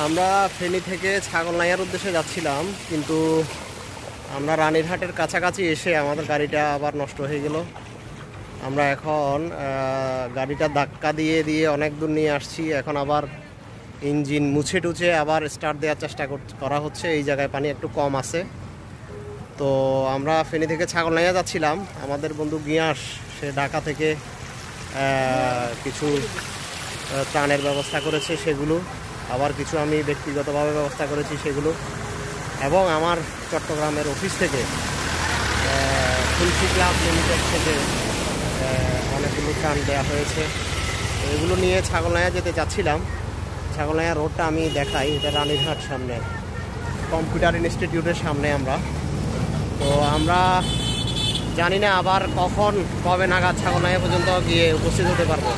আমরা ফেনী থেকে ছাগলনাইয়ার উদ্দেশ্যে যাচ্ছিলাম, কিন্তু আমরা রানীরহাটের কাছাকাছি এসে আমাদের গাড়িটা আবার নষ্ট হয়ে গেল। আমরা এখন গাড়িটা ধাক্কা দিয়ে দিয়ে অনেক দূর নিয়ে আসছি। এখন আবার ইঞ্জিন মুছে টুছে আবার স্টার্ট দেওয়ার চেষ্টা করা হচ্ছে। এই জায়গায় পানি একটু কম আছে। তো আমরা ফেনী থেকে ছাগলনাইয়া যাচ্ছিলাম। আমাদের বন্ধু গিয়াস সে ঢাকা থেকে কিছু ত্রাণের ব্যবস্থা করেছে, সেগুলো আবার কিছু আমি ব্যক্তিগতভাবে ব্যবস্থা করেছি সেগুলো, এবং আমার চট্টগ্রামের অফিস থেকে তুলসী ক্লাব লিমিটেড থেকে অনেকগুলো ত্রাণ দেওয়া হয়েছে। এগুলো নিয়ে ছাগলনাইয়া যেতে চাচ্ছিলাম। ছাগলনাইয়া রোডটা আমি দেখাই, এটা রানীরহাট সামনে কম্পিউটার ইনস্টিটিউটের সামনে আমরা। তো আমরা জানি না আবার কবে নাগাদ ছাগলনাইয়া পর্যন্ত গিয়ে উপস্থিত হতে পারবো।